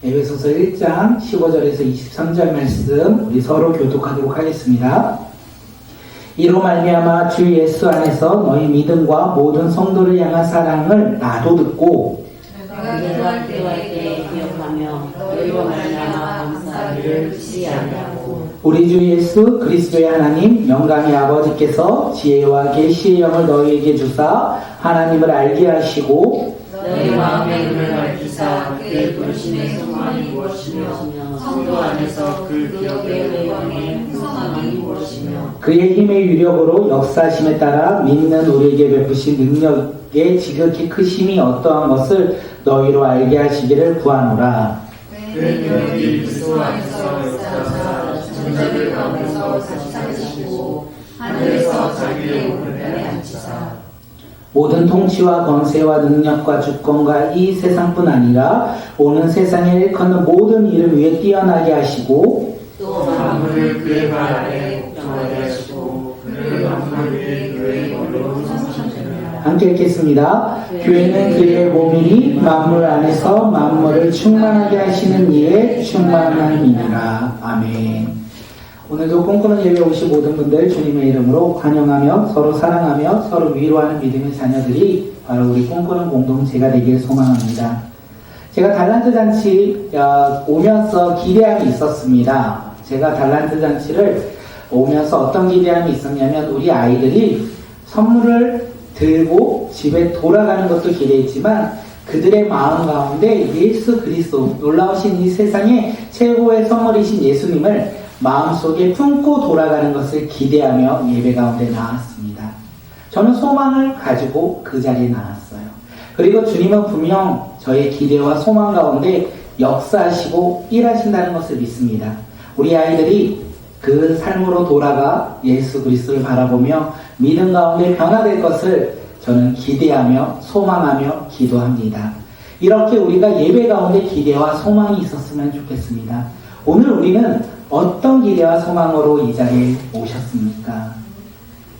에베소서 1장 15절에서 23절 말씀 우리 서로 교독하도록 하겠습니다. 이로 말미암아 주 예수 안에서 너희 믿음과 모든 성도를 향한 사랑을 나도 듣고 내가 기도할 때 기억하며 너희로 말미암아 감사를 잊지 아니하고 우리 주 예수 그리스도의 하나님 영광의 아버지께서 지혜와 계시의 영을 너희에게 주사 하나님을 알게 하시고 너희 마음의 눈을 밝히사 그의 부르심의 소망이 무엇이며 성도 안에서 그 기업의 영광의 풍성함이 무엇이며 그의 힘의 유력으로 역사하심에 따라 믿는 우리에게 베푸신 능력의 지극히 크심이 어떠한 것을 너희로 알게 하시기를 구하노라. 그 능력이 그리스도 안에서 역사하사 천자들 가운데서 다시 살리시고 하늘에서 자기의 오른편에 앉히사 모든 통치와 권세와 능력과 주권과 이 세상뿐 아니라 오는 세상에 일컫는 모든 이름 위에 뛰어나게 하시고 또 만물을 그의 발 아래 복종하게 하시고 그를 만물 위에 그의 머리로 삼으셨느니라. 함께 읽겠습니다. 교회는 그의 몸이니 만물 안에서 만물을 충만하게 하시는 이의 충만함이니라. 아멘. 오늘도 꿈꾸는 예배 오신 모든 분들 주님의 이름으로 환영하며 서로 사랑하며 서로 위로하는 믿음의 자녀들이 바로 우리 꿈꾸는 공동체가 되길 소망합니다. 제가 달란트 잔치 오면서 기대함이 있었습니다. 제가 달란트 잔치를 오면서 어떤 기대함이 있었냐면 우리 아이들이 선물을 들고 집에 돌아가는 것도 기대했지만 그들의 마음 가운데 예수 그리스도 놀라우신 이 세상의 최고의 선물이신 예수님을 마음속에 품고 돌아가는 것을 기대하며 예배 가운데 나왔습니다. 저는 소망을 가지고 그 자리에 나왔어요. 그리고 주님은 분명 저의 기대와 소망 가운데 역사하시고 일하신다는 것을 믿습니다. 우리 아이들이 그 삶으로 돌아가 예수 그리스도를 바라보며 믿음 가운데 변화될 것을 저는 기대하며 소망하며 기도합니다. 이렇게 우리가 예배 가운데 기대와 소망이 있었으면 좋겠습니다. 오늘 우리는 어떤 기대와 소망으로 이 자리에 오셨습니까?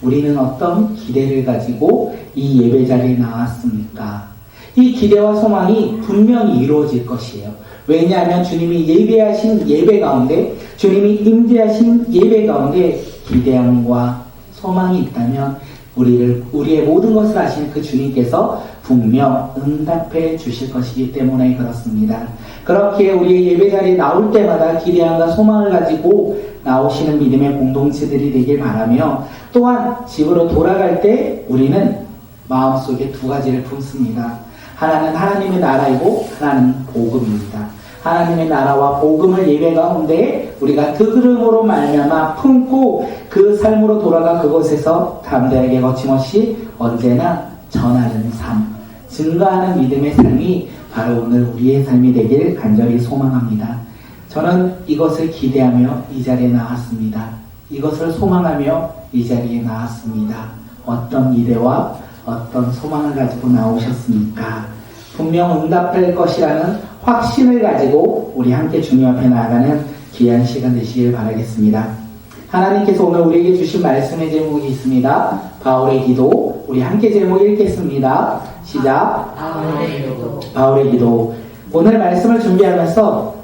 우리는 어떤 기대를 가지고 이 예배 자리에 나왔습니까? 이 기대와 소망이 분명히 이루어질 것이에요. 왜냐하면 주님이 예배하신 예배 가운데, 주님이 임재하신 예배 가운데 기대함과 소망이 있다면 우리의 모든 것을 아시는 그 주님께서 분명 응답해 주실 것이기 때문에 그렇습니다. 그렇게 우리의 예배 자리에 나올 때마다 기대함과 소망을 가지고 나오시는 믿음의 공동체들이 되길 바라며 또한 집으로 돌아갈 때 우리는 마음속에 두 가지를 품습니다. 하나는 하나님의 나라이고 하나는 복음입니다. 하나님의 나라와 복음을 예배 가운데 우리가 들음으로 말미암아 품고 그 삶으로 돌아가 그곳에서 담대하게 거침없이 언제나 전하는 삶, 증거하는 믿음의 삶이 바로 오늘 우리의 삶이 되길 간절히 소망합니다. 저는 이것을 기대하며 이 자리에 나왔습니다. 이것을 소망하며 이 자리에 나왔습니다. 어떤 기대와 어떤 소망을 가지고 나오셨습니까? 분명 응답할 것이라는 확신을 가지고 우리 함께 주님 앞에 나아가는 귀한 시간 되시길 바라겠습니다. 하나님께서 오늘 우리에게 주신 말씀의 제목이 있습니다. 바울의 기도. 우리 함께 제목 읽겠습니다. 시작. 바울의 기도. 오늘 말씀을 준비하면서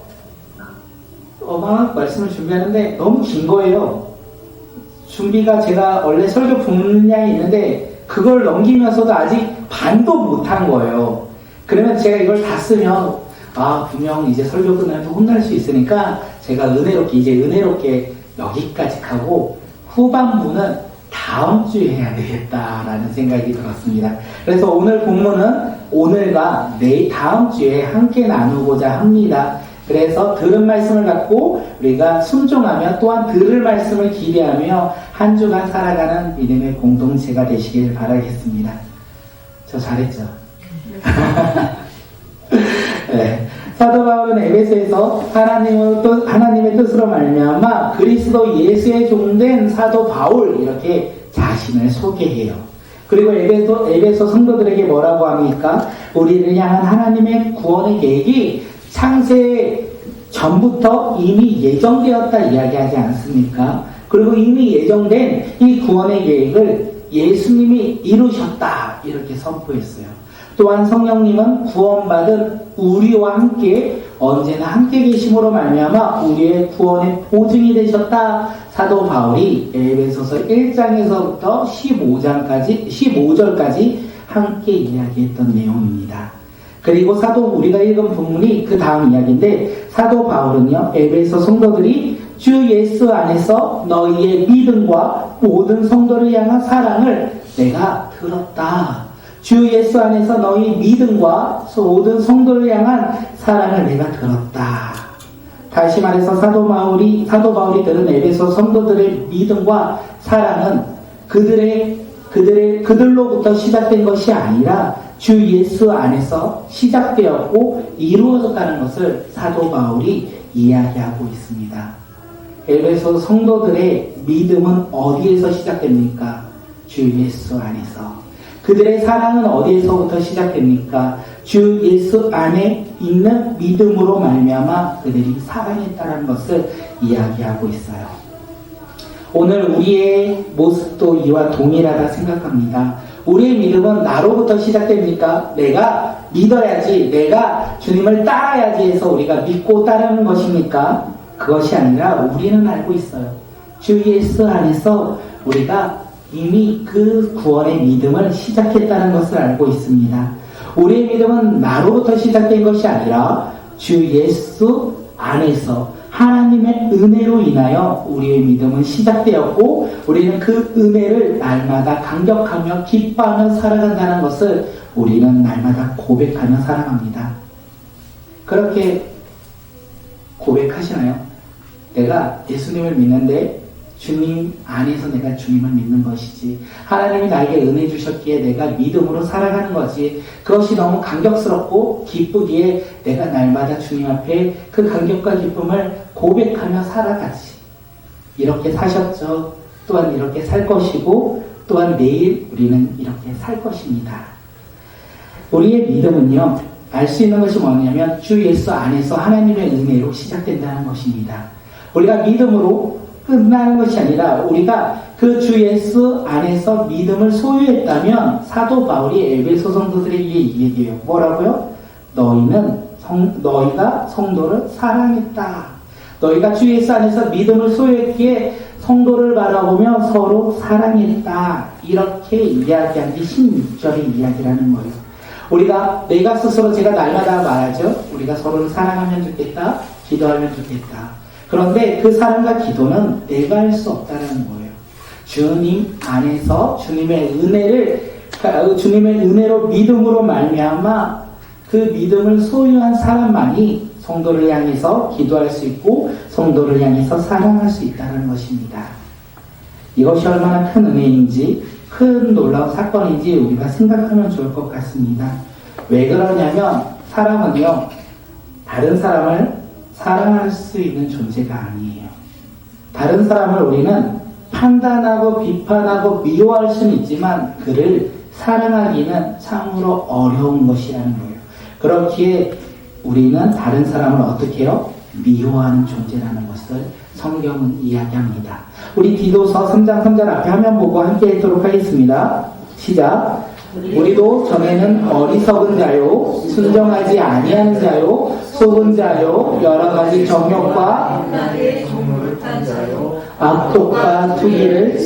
말씀을 준비하는데 너무 긴 거예요. 준비가 제가 원래 설교 분량이 있는데 그걸 넘기면서도 아직 반도 못한 거예요. 그러면 제가 이걸 다 쓰면 분명 이제 설교 끝나면 혼날 수 있으니까 제가 은혜롭게 여기까지 하고 후반부는 다음 주에 해야 되겠다라는 생각이 들었습니다. 그래서 오늘 본문은 오늘과 내일 다음 주에 함께 나누고자 합니다. 그래서 들은 말씀을 갖고 우리가 순종하며 또한 들을 말씀을 기대하며 한 주간 살아가는 믿음의 공동체가 되시길 바라겠습니다. 저 잘했죠? 네. 사도 바울은 에베소에서 하나님의 뜻으로 말미암아 그리스도 예수의 종된 사도 바울 이렇게 자신을 소개해요. 그리고 에베소 성도들에게 뭐라고 합니까? 우리를 향한 하나님의 구원의 계획이 창세 전부터 이미 예정되었다 이야기하지 않습니까? 그리고 이미 예정된 이 구원의 계획을 예수님이 이루셨다 이렇게 선포했어요. 또한 성령님은 구원받은 우리와 함께 언제나 함께 계심으로 말미암아 우리의 구원의 보증이 되셨다. 사도 바울이 에베소서 1장에서부터 15절까지 함께 이야기했던 내용입니다. 그리고 우리가 읽은 본문이 그 다음 이야기인데, 사도 바울은요, 에베소 성도들이 주 예수 안에서 너희의 믿음과 모든 성도를 향한 사랑을 내가 들었다. 주 예수 안에서 너희 믿음과 모든 성도를 향한 사랑을 내가 들었다. 다시 말해서 사도 바울이 들은 에베소 성도들의 믿음과 사랑은 그들로부터 시작된 것이 아니라 주 예수 안에서 시작되었고 이루어졌다는 것을 사도 바울이 이야기하고 있습니다. 에베소 성도들의 믿음은 어디에서 시작됩니까? 주 예수 안에서. 그들의 사랑은 어디에서부터 시작됩니까? 주 예수 안에 있는 믿음으로 말미암아 그들이 사랑했다는 것을 이야기하고 있어요. 오늘 우리의 모습도 이와 동일하다 생각합니다. 우리의 믿음은 나로부터 시작됩니까? 내가 믿어야지, 내가 주님을 따라야지 해서 우리가 믿고 따르는 것입니까? 그것이 아니라 우리는 알고 있어요. 주 예수 안에서 우리가 이미 그 구원의 믿음을 시작했다는 것을 알고 있습니다. 우리의 믿음은 나로부터 시작된 것이 아니라 주 예수 안에서 하나님의 은혜로 인하여 우리의 믿음은 시작되었고, 우리는 그 은혜를 날마다 감격하며 기뻐하며 살아간다는 것을 우리는 날마다 고백하며 살아갑니다. 그렇게 고백하시나요? 내가 예수님을 믿는데 주님 안에서 내가 주님을 믿는 것이지, 하나님이 나에게 은혜 주셨기에 내가 믿음으로 살아가는 거지, 그것이 너무 감격스럽고 기쁘기에 내가 날마다 주님 앞에 그 감격과 기쁨을 고백하며 살아가지. 이렇게 사셨죠. 또한 이렇게 살 것이고, 또한 내일 우리는 이렇게 살 것입니다. 우리의 믿음은요, 알 수 있는 것이 뭐냐면 주 예수 안에서 하나님의 은혜로 시작된다는 것입니다. 우리가 믿음으로 끝나는 것이 아니라 우리가 그 주 예수 안에서 믿음을 소유했다면, 사도 바울이 에베소 성도들에게 얘기해요. 뭐라고요? 너희가 성도를 사랑했다. 너희가 주 예수 안에서 믿음을 소유했기에 성도를 바라보며 서로 사랑했다. 이렇게 이야기한 게 16절의 이야기라는 거예요. 내가 스스로 제가 날마다 말하죠. 우리가 서로를 사랑하면 좋겠다. 기도하면 좋겠다. 그런데 그 사랑과 기도는 내가 할 수 없다는 거예요. 주님 안에서 주님의 은혜로 믿음으로 말미암아 그 믿음을 소유한 사람만이 성도를 향해서 기도할 수 있고 성도를 향해서 사랑할 수 있다는 것입니다. 이것이 얼마나 큰 은혜인지, 큰 놀라운 사건인지 우리가 생각하면 좋을 것 같습니다. 왜 그러냐면 사람은요, 다른 사람을 사랑할 수 있는 존재가 아니에요. 다른 사람을 우리는 판단하고 비판하고 미워할 수는 있지만 그를 사랑하기는 참으로 어려운 것이라는 거예요. 그렇기에 우리는 다른 사람을 어떻게 해요? 미워하는 존재라는 것을 성경은 이야기합니다. 우리 디도서 3장 3절 앞에 화면 보고 함께 읽도록 하겠습니다. 시작. 우리도 전에는 어리석은 자요, 순정하지 아니하는 자요, 속은 자요, 여러 가지 정욕과 악독과 투기를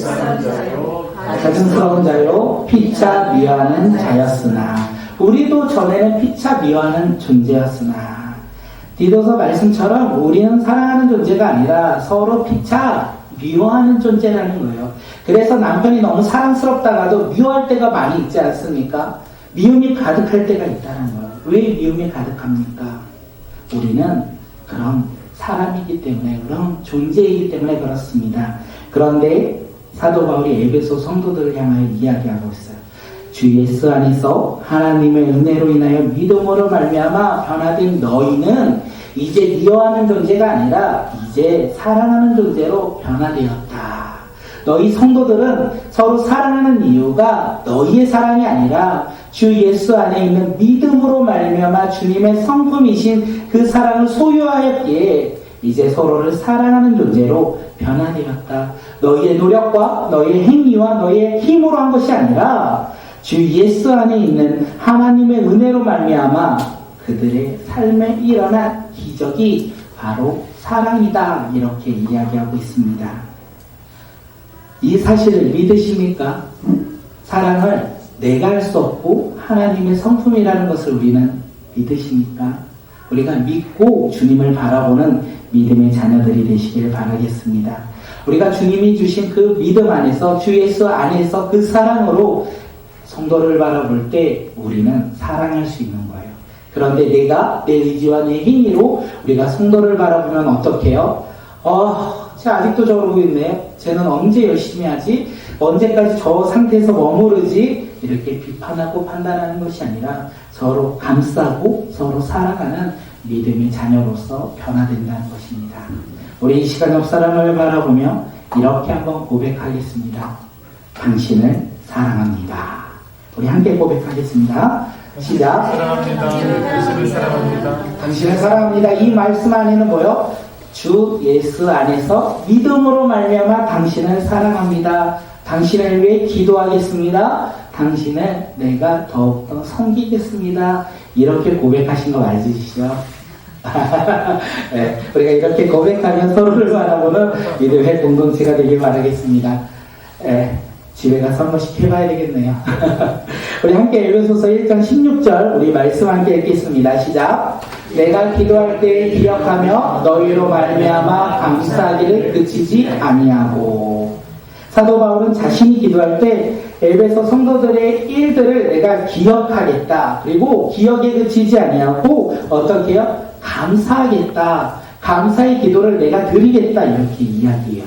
자증스러운 자요, 피차 미워하는 자였으나, 우리도 전에는 피차 미워하는 존재였으나, 디도서 말씀처럼 우리는 사랑하는 존재가 아니라 서로 피차 미워하는 존재라는 거예요. 그래서 남편이 너무 사랑스럽다가도 미워할 때가 많이 있지 않습니까? 미움이 가득할 때가 있다는 거예요. 왜 미움이 가득합니까? 우리는 그런 사람이기 때문에, 그런 존재이기 때문에 그렇습니다. 그런데 사도 바울이 에베소 성도들을 향하여 이야기하고 있어요. 주 예수 안에서 하나님의 은혜로 인하여 믿음으로 말미암아 변화된 너희는 이제 미워하는 존재가 아니라 이제 사랑하는 존재로 변화되었다. 너희 성도들은 서로 사랑하는 이유가 너희의 사랑이 아니라 주 예수 안에 있는 믿음으로 말미암아 주님의 성품이신 그 사랑을 소유하였기에 이제 서로를 사랑하는 존재로 변화되었다. 너희의 노력과 너희의 행위와 너희의 힘으로 한 것이 아니라 주 예수 안에 있는 하나님의 은혜로 말미암아 그들의 삶에 일어난 기적이 바로 사랑이다. 이렇게 이야기하고 있습니다. 이 사실을 믿으십니까? 사랑을 내가 할 수 없고 하나님의 성품이라는 것을 우리는 믿으십니까? 우리가 믿고 주님을 바라보는 믿음의 자녀들이 되시길 바라겠습니다. 우리가 주님이 주신 그 믿음 안에서, 주 예수 안에서 그 사랑으로 성도를 바라볼 때 우리는 사랑할 수 있는 거예요. 그런데 내가 내 의지와 내 힘으로 우리가 성도를 바라보면 어떻게 해요? 쟤 아직도 저러고 있네요. 쟤는 언제 열심히 하지? 언제까지 저 상태에서 머무르지? 이렇게 비판하고 판단하는 것이 아니라 서로 감싸고 서로 살아가는 믿음의 자녀로서 변화된다는 것입니다. 우리 이 시간 옆 사람을 바라보며 이렇게 한번 고백하겠습니다. 당신을 사랑합니다. 우리 함께 고백하겠습니다. 시작. 사랑합니다. 당신을 사랑합니다. 당신을 사랑합니다. 이 말씀 안에는 뭐요? 주 예수 안에서 믿음으로 말미암아 당신을 사랑합니다. 당신을 위해 기도하겠습니다. 당신을 내가 더욱더 섬기겠습니다. 이렇게 고백하신 거 맞으시죠? 네, 우리가 이렇게 고백하면 서로를 바라보는 믿음의 공동체가 되길 바라겠습니다. 네, 집에 가서 한 번씩 해봐야 되겠네요. 우리 함께 에베소서 1장 16절 우리 말씀 함께 읽겠습니다. 시작. 내가 기도할 때 기억하며 너희로 말미암아 감사하기를 그치지 아니하고. 사도 바울은 자신이 기도할 때 에베소 성도들의 일들을 내가 기억하겠다. 그리고 기억에 그치지 아니하고 어떻게 해요? 감사하겠다. 감사의 기도를 내가 드리겠다. 이렇게 이야기해요.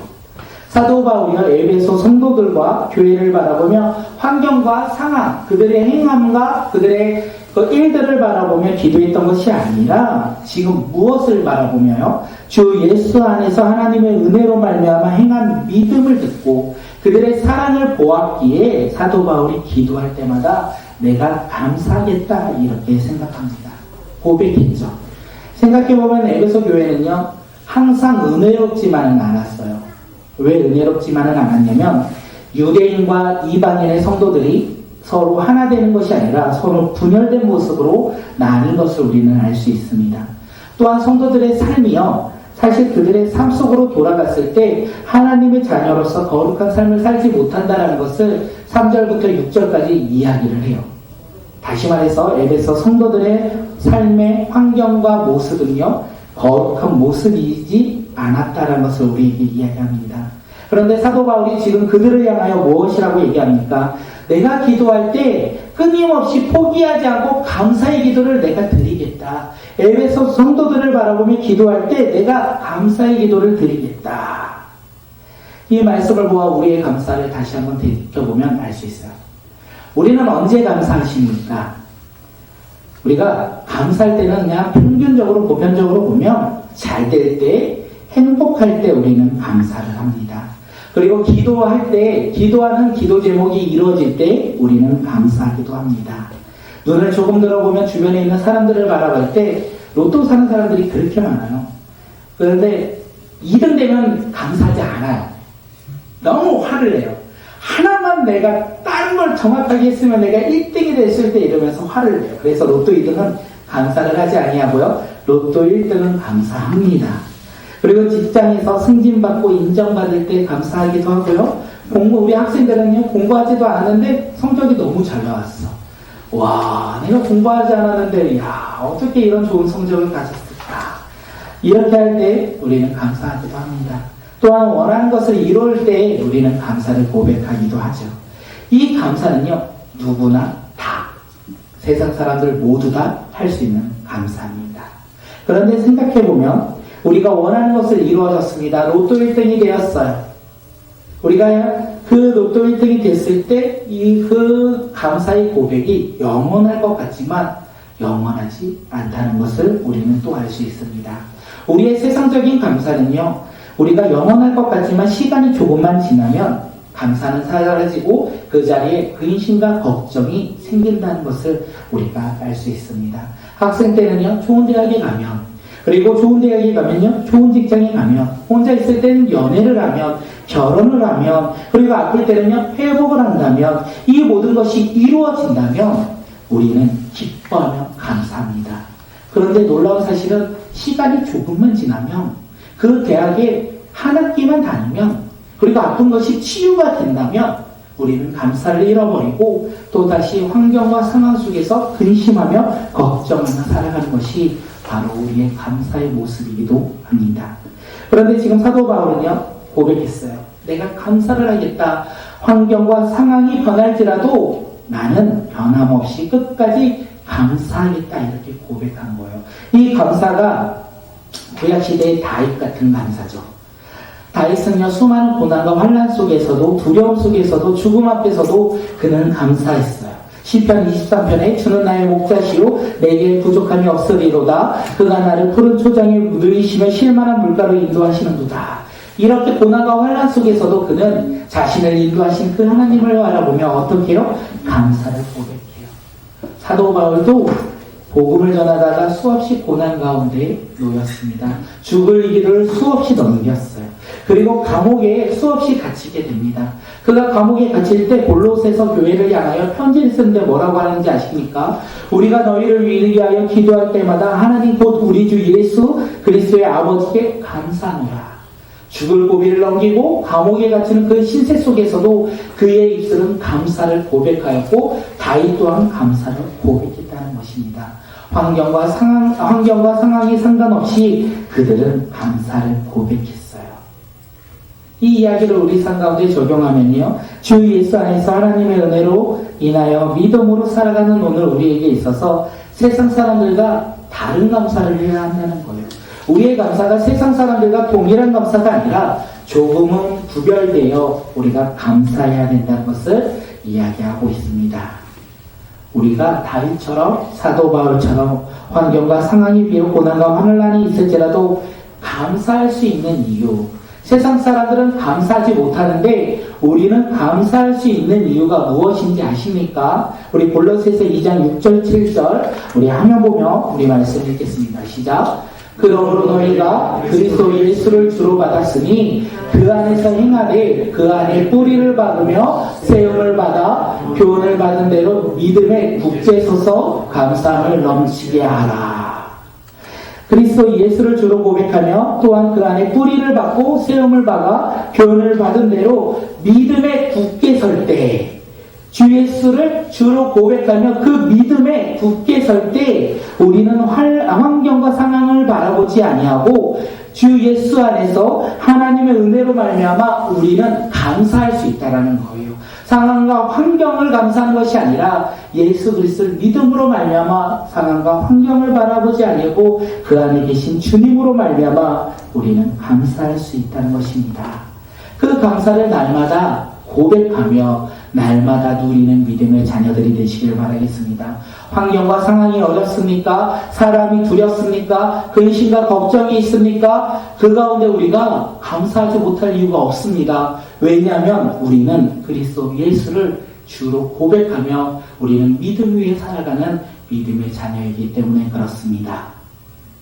사도 바울이요 에베소 성도들과 교회를 바라보며 환경과 상황, 그들의 행함과 그들의 그 일들을 바라보며 기도했던 것이 아니라 지금 무엇을 바라보며요? 주 예수 안에서 하나님의 은혜로 말미암아 행한 믿음을 듣고 그들의 사랑을 보았기에 사도 바울이 기도할 때마다 내가 감사하겠다 이렇게 생각합니다. 고백했죠. 생각해보면 에베소 교회는요 항상 은혜롭지만은 않았어요. 왜 은혜롭지만은 않았냐면 유대인과 이방인의 성도들이 서로 하나 되는 것이 아니라 서로 분열된 모습으로 나뉜 것을 우리는 알 수 있습니다. 또한 성도들의 삶이요 사실 그들의 삶 속으로 돌아갔을 때 하나님의 자녀로서 거룩한 삶을 살지 못한다는 것을 3절부터 6절까지 이야기를 해요. 다시 말해서 에베소 성도들의 삶의 환경과 모습은요 거룩한 모습이지 않았다는 것을 우리에게 이야기합니다. 그런데 사도 바울이 지금 그들을 향하여 무엇이라고 얘기합니까? 내가 기도할 때 끊임없이 포기하지 않고 감사의 기도를 내가 드리겠다. 에베소 성도들을 바라보며 기도할 때 내가 감사의 기도를 드리겠다. 이 말씀을 보아 우리의 감사를 다시 한번 되짚어보면 알 수 있어요. 우리는 언제 감사하십니까? 우리가 감사할 때는 그냥 평균적으로 보편적으로 보면 잘 될 때, 행복할 때 우리는 감사를 합니다. 그리고 기도할 때, 기도하는 기도 제목이 이루어질 때 우리는 감사하기도 합니다. 눈을 조금 들어보면 주변에 있는 사람들을 바라볼 때 로또 사는 사람들이 그렇게 많아요. 그런데 2등 되면 감사하지 않아요. 너무 화를 내요. 하나만 내가 다른 걸 정확하게 했으면 내가 1등이 됐을 때 이러면서 화를 내요. 그래서 로또 2등은 감사를 하지 아니하고요. 로또 1등은 감사합니다. 그리고 직장에서 승진받고 인정받을 때 감사하기도 하고요. 우리 학생들은요, 공부하지도 않았는데 성적이 너무 잘 나왔어. 와, 내가 공부하지 않았는데, 야, 어떻게 이런 좋은 성적을 가졌을까? 이렇게 할 때 우리는 감사하기도 합니다. 또한 원하는 것을 이룰 때 우리는 감사를 고백하기도 하죠. 이 감사는요, 누구나 다, 세상 사람들 모두 다 할 수 있는 감사입니다. 그런데 생각해보면, 우리가 원하는 것을 이루어졌습니다. 로또 1등이 되었어요. 우리가 그 로또 1등이 됐을 때 그 감사의 고백이 영원할 것 같지만 영원하지 않다는 것을 우리는 또 알 수 있습니다. 우리의 세상적인 감사는요. 우리가 영원할 것 같지만 시간이 조금만 지나면 감사는 사라지고 그 자리에 근심과 걱정이 생긴다는 것을 우리가 알 수 있습니다. 학생 때는요. 좋은 대학에 가면 그리고 좋은 대학에 가면요, 좋은 직장에 가면, 혼자 있을 때는 연애를 하면, 결혼을 하면, 그리고 아플 때는요, 회복을 한다면, 이 모든 것이 이루어진다면, 우리는 기뻐하며 감사합니다. 그런데 놀라운 사실은 시간이 조금만 지나면 그 대학에 한 학기만 다니면 그리고 아픈 것이 치유가 된다면 우리는 감사를 잃어버리고 또다시 환경과 상황 속에서 근심하며 걱정하며 살아가는 것이 바로 우리의 감사의 모습이기도 합니다. 그런데 지금 사도 바울은요 고백했어요. 내가 감사를 하겠다. 환경과 상황이 변할지라도 나는 변함없이 끝까지 감사하겠다 이렇게 고백한 거예요. 이 감사가 구약시대의 다윗 같은 감사죠. 다윗은요 수많은 고난과 환난 속에서도 두려움 속에서도 죽음 앞에서도 그는 감사했어요. 시편 23편에 주는 나의 목자시요 내게 부족함이 없으리로다. 그가 나를 푸른 초장에 누이시며 실만한 물가로 인도하시는도다. 이렇게 고난과 환난 속에서도 그는 자신을 인도하신 그 하나님을 바라보며 어떻게 해요? 감사를 고백해요. 사도 바울도 복음을 전하다가 수없이 고난 가운데 놓였습니다. 죽을 길을 수없이 넘겼어요. 그리고 감옥에 수없이 갇히게 됩니다. 그가 감옥에 갇힐 때 골로새서 교회를 향하여 편지를 쓰는데 뭐라고 하는지 아십니까? 우리가 너희를 위하여 기도할 때마다 하나님 곧 우리 주 예수 그리스도의 아버지께 감사하노라. 죽을 고비를 넘기고 감옥에 갇히는 그 신세 속에서도 그의 입술은 감사를 고백하였고 다윗 또한 감사를 고백했다는 것입니다. 환경과 상황이 상관없이 그들은 감사를 고백했어요. 이 이야기를 우리 삶 가운데 적용하면요. 주 예수 안에서 하나님의 은혜로 인하여 믿음으로 살아가는 오늘 우리에게 있어서 세상 사람들과 다른 감사를 해야 한다는 거예요. 우리의 감사가 세상 사람들과 동일한 감사가 아니라 조금은 구별되어 우리가 감사해야 된다는 것을 이야기하고 있습니다. 우리가 다윗처럼 사도 바울처럼 환경과 상황이 비록 고난과 환난이 있을지라도 감사할 수 있는 이유, 세상 사람들은 감사하지 못하는데 우리는 감사할 수 있는 이유가 무엇인지 아십니까? 우리 골로새서 2장 6절 7절 우리 화면 보며 우리 말씀 읽겠습니다. 시작. 그러므로 너희가 그리스도 예수를 주로 받았으니 그 안에서 행하되 그 안에 뿌리를 박으며 세움을 받아 교훈을 받은 대로 믿음에 굳게 서서 감사함을 넘치게 하라. 그리스도 예수를 주로 고백하며 또한 그 안에 뿌리를 박고 세움을 박아 교훈을 받은 대로 믿음에 굳게 설 때 주 예수를 주로 고백하며 그 믿음에 굳게 설 때 우리는 환경과 상황을 바라보지 아니하고 주 예수 안에서 하나님의 은혜로 말미암아 우리는 감사할 수 있다라는 거예요. 상황과 환경을 감사하는 것이 아니라 예수 그리스도를 믿음으로 말미암아 상황과 환경을 바라보지 아니하고 그 안에 계신 주님으로 말미암아 우리는 감사할 수 있다는 것입니다. 그 감사를 날마다 고백하며 날마다 누리는 믿음의 자녀들이 되시길 바라겠습니다. 환경과 상황이 어렵습니까? 사람이 두렵습니까? 근심과 걱정이 있습니까? 그 가운데 우리가 감사하지 못할 이유가 없습니다. 왜냐하면 우리는 그리스도 예수를 주로 고백하며 우리는 믿음 위에 살아가는 믿음의 자녀이기 때문에 그렇습니다.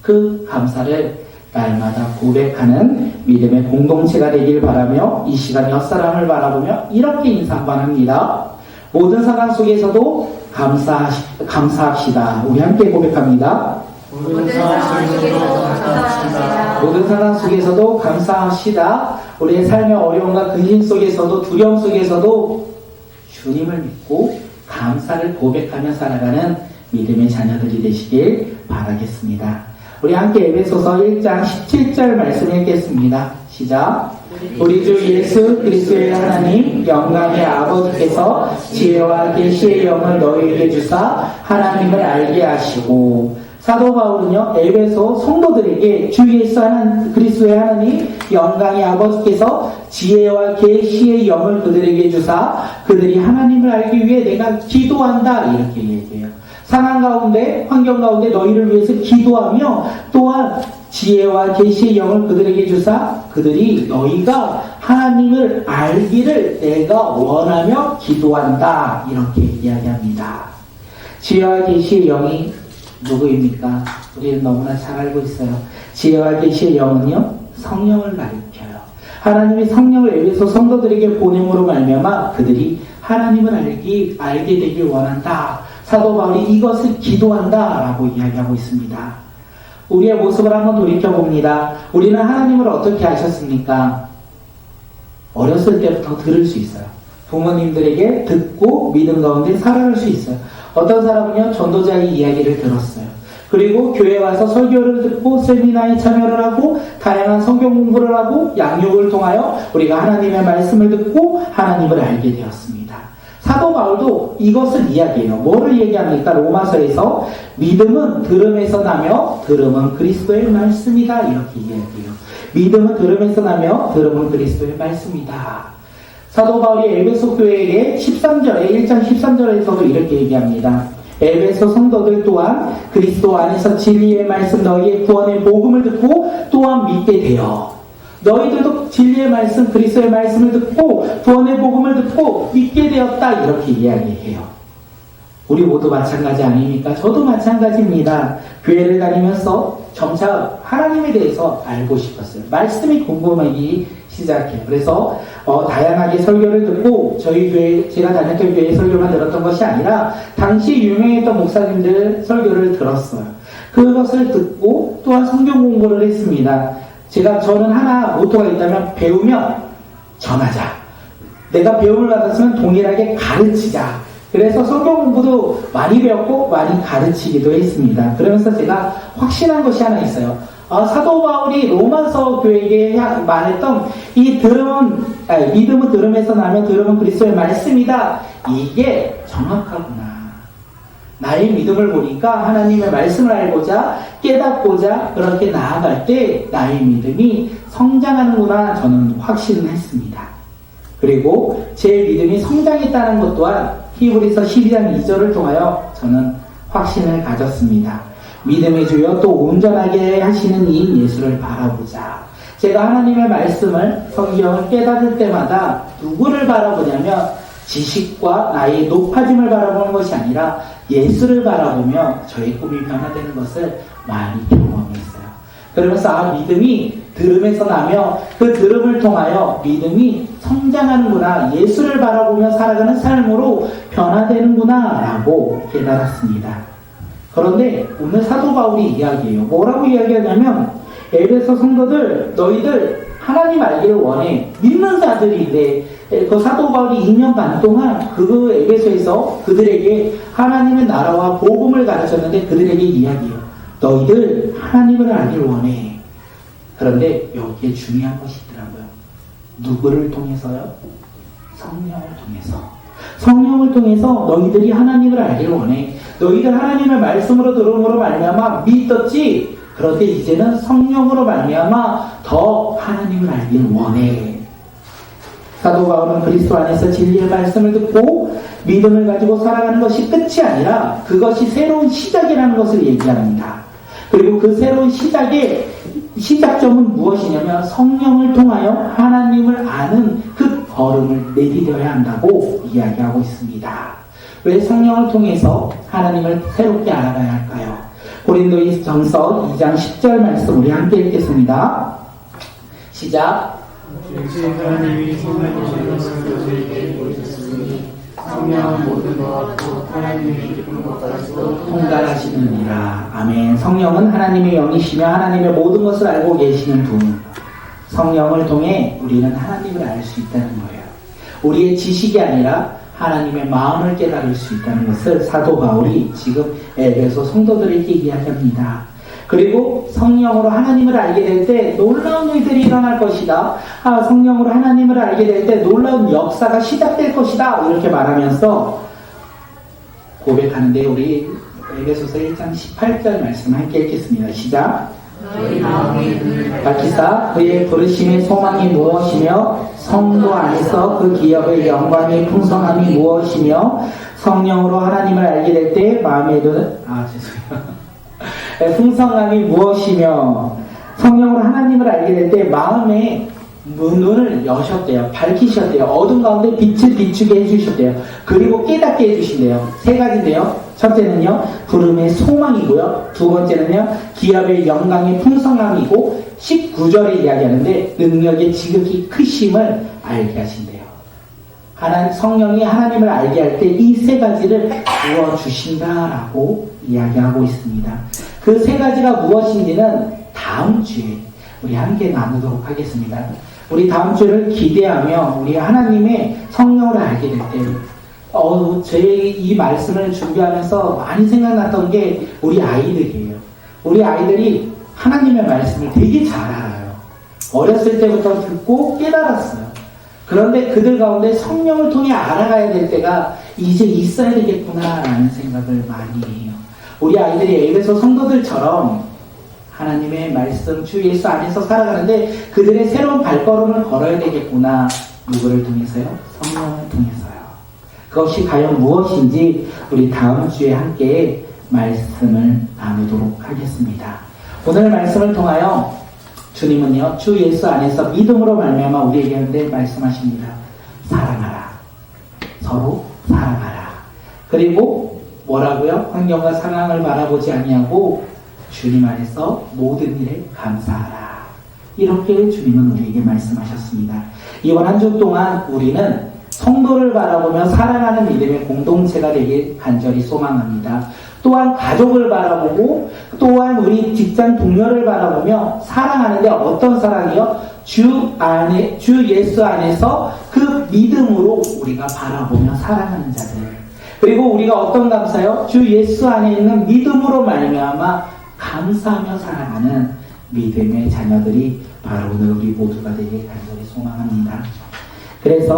그 감사를 날마다 고백하는 믿음의 공동체가 되길 바라며 이 시간 옆사람을 바라보며 이렇게 인사 한번 합니다. 모든 상황 속에서도 감사합시다. 우리 함께 고백합니다. 모든 상황 속에서도 감사합시다. 모든 상황 속에서도 감사합시다. 우리의 삶의 어려움과 근심 속에서도 두려움 속에서도 주님을 믿고 감사를 고백하며 살아가는 믿음의 자녀들이 되시길 바라겠습니다. 우리 함께 에베소서 1장 17절 말씀 읽겠습니다. 시작. 우리 주 예수 그리스도의 하나님 영광의 아버지께서 지혜와 계시의 영을 너희에게 주사 하나님을 알게 하시고 사도 바울은요 에베소 성도들에게 주 예수 그리스도의 하나님 영광의 아버지께서 지혜와 계시의 영을 그들에게 주사 그들이 하나님을 알기 위해 내가 기도한다 이렇게 얘기해요. 상황 가운데 환경 가운데 너희를 위해서 기도하며 또한 지혜와 계시의 영을 그들에게 주사 그들이 너희가 하나님을 알기를 내가 원하며 기도한다 이렇게 이야기합니다. 지혜와 계시의 영이 누구입니까? 우리는 너무나 잘 알고 있어요. 지혜와 계시의 영은요 성령을 가리켜요. 하나님이 성령을 에베소 성도들에게 보냄으로 말미암아 그들이 하나님을 알게 되길 원한다. 사도 바울이 이것을 기도한다라고 이야기하고 있습니다. 우리의 모습을 한번 돌이켜봅니다. 우리는 하나님을 어떻게 아셨습니까? 어렸을 때부터 들을 수 있어요. 부모님들에게 듣고 믿음 가운데 살아갈 수 있어요. 어떤 사람은요, 전도자의 이야기를 들었어요. 그리고 교회 와서 설교를 듣고 세미나에 참여를 하고 다양한 성경 공부를 하고 양육을 통하여 우리가 하나님의 말씀을 듣고 하나님을 알게 되었습니다. 사도 바울도 이것을 이야기해요. 뭐를 얘기합니까? 로마서에서 믿음은 들음에서 나며 들음은 그리스도의 말씀이다, 이렇게 이야기해요. 믿음은 들음에서 나며 들음은 그리스도의 말씀이다. 사도 바울이 에베소 교회에게 13절에 1장 13절에서도 이렇게 얘기합니다. 에베소 성도들 또한 그리스도 안에서 진리의 말씀 너희의 구원의 복음을 듣고 또한 믿게 되어 너희들도 진리의 말씀 그리스도의 말씀을 듣고 구원의 복음을 듣고 믿게 되었다, 이렇게 이야기해요. 우리 모두 마찬가지 아닙니까? 저도 마찬가지입니다. 교회를 다니면서 점차 하나님에 대해서 알고 싶었어요. 말씀이 궁금하기 시작해요. 그래서 다양하게 설교를 듣고 저희 교회, 제가 다녔던 교회 설교만 들었던 것이 아니라 당시 유명했던 목사님들 설교를 들었어요. 그것을 듣고 또한 성경 공부를 했습니다. 저는 하나 모토가 있다면 배우면 전하자. 내가 배움을 받았으면 동일하게 가르치자. 그래서 성경 공부도 많이 배웠고 많이 가르치기도 했습니다. 그러면서 제가 확신한 것이 하나 있어요. 사도 바울이 로마서 교회에게 말했던 이 믿음은 들음에서 나며 들음은 그리스도의 말씀이다. 이게 정확하구나. 나의 믿음을 보니까 하나님의 말씀을 알고자 깨닫고자 그렇게 나아갈 때 나의 믿음이 성장하는구나, 저는 확신을 했습니다. 그리고 제 믿음이 성장했다는 것 또한 히브리서 12장 2절을 통하여 저는 확신을 가졌습니다. 믿음의 주여 또 온전하게 하시는 이 예수를 바라보자. 제가 하나님의 말씀을, 성경을 깨닫을 때마다 누구를 바라보냐면 지식과 나의 높아짐을 바라보는 것이 아니라 예수를 바라보며 저의 꿈이 변화되는 것을 많이 경험했어요. 그러면서 믿음이 들음에서 나며 그 들음을 통하여 믿음이 성장하는구나, 예수를 바라보며 살아가는 삶으로 변화되는구나 라고 깨달았습니다. 그런데 오늘 사도 바울이 이야기해요. 뭐라고 이야기하냐면 에베소 성도들, 너희들 하나님 알기를 원해. 믿는 자들인데 그 사도 바울이 2년 반 동안 그 에베소에서 그들에게 하나님의 나라와 복음을 가르쳤는데 그들에게 이야기해요. 너희들 하나님을 알기를 원해. 그런데 여기에 중요한 것이 있더라고요. 누구를 통해서요? 성령을 통해서. 성령을 통해서 너희들이 하나님을 알기를 원해. 너희들 하나님의 말씀으로 들음으로 말미암아 믿었지. 그런데 이제는 성령으로 말미암아 더 하나님을 알기를 원해. 사도 바울은 그리스도 안에서 진리의 말씀을 듣고 믿음을 가지고 살아가는 것이 끝이 아니라 그것이 새로운 시작이라는 것을 얘기합니다. 그리고 그 새로운 시작의 시작점은 무엇이냐면 성령을 통하여 하나님을 아는 그 걸음을 내디뎌야 한다고 이야기하고 있습니다. 왜 성령을 통해서 하나님을 새롭게 알아가야 할까요? 고린도전서 2장 10절 말씀 우리 함께 읽겠습니다. 시작. 하나님이 성령을 저희에게 보이셨으니 성령은 모든 것 곧 하나님의 깊은 것까지도 통달하시느니라. 아멘. 성령은 하나님의 영이시며 하나님의 모든 것을 알고 계시는 분. 성령을 통해 우리는 하나님을 알 수 있다는 거예요. 우리의 지식이 아니라 하나님의 마음을 깨달을 수 있다는 것을 사도 바울이 지금 에베소 성도들에게 이야기합니다. 그리고 성령으로 하나님을 알게 될 때 놀라운 일들이 일어날 것이다. 성령으로 하나님을 알게 될 때 놀라운 역사가 시작될 것이다. 이렇게 말하면서 고백하는데 우리 에베소서 1장 18절 말씀 함께 읽겠습니다. 시작. 밝히사 그의 부르심의 소망이 무엇이며 성도 안에서 그 기업의 영광의 풍성함이 무엇이며 성령으로 하나님을 알게 될 때 마음에 드는 풍성함이 무엇이며 성령으로 하나님을 알게 될 때 마음에 눈을 여셨대요. 밝히셨대요. 어둠 가운데 빛을 비추게 해주셨대요. 그리고 깨닫게 해주신대요. 세 가지인데요. 첫째는요, 부름의 소망이고요. 두 번째는요, 기업의 영광의 풍성함이고 19절에 이야기하는데 능력의 지극히 크심을 알게 하신대요. 성령이 하나님을 알게 할 때 이 세 가지를 부어주신다라고 이야기하고 있습니다. 그 세 가지가 무엇인지는 다음 주에 우리 함께 나누도록 하겠습니다. 우리 다음 주를 기대하며 우리 하나님의 성령을 알게 될 때, 제 이 말씀을 준비하면서 많이 생각났던 게 우리 아이들이에요. 우리 아이들이 하나님의 말씀을 되게 잘 알아요. 어렸을 때부터 듣고 깨달았어요. 그런데 그들 가운데 성령을 통해 알아가야 될 때가 이제 있어야 되겠구나라는 생각을 많이 해요. 우리 아이들이 에베소 성도들처럼 하나님의 말씀 주 예수 안에서 살아가는데 그들의 새로운 발걸음을 걸어야 되겠구나. 누구를 통해서요? 성령을 통해서요. 그것이 과연 무엇인지 우리 다음 주에 함께 말씀을 나누도록 하겠습니다. 오늘 말씀을 통하여 주님은요, 주 예수 안에서 믿음으로 말미암아 우리에게 하는데 말씀하십니다. 사랑하라. 서로 사랑하라. 그리고 뭐라고요? 환경과 상황을 바라보지 아니하고 주님 안에서 모든 일에 감사하라. 이렇게 주님은 우리에게 말씀하셨습니다. 이번 한 주 동안 우리는 성도를 바라보며 사랑하는 믿음의 공동체가 되길 간절히 소망합니다. 또한 가족을 바라보고 또한 우리 직장 동료를 바라보며 사랑하는데 어떤 사랑이요? 주 예수 안에서 그 믿음으로 우리가 바라보며 사랑하는 자들. 그리고 우리가 어떤 감사요? 주 예수 안에 있는 믿음으로 말미암아 감사하며 살아가는 믿음의 자녀들이 바로 오늘 우리 모두가 되길 간절히 소망합니다. 그래서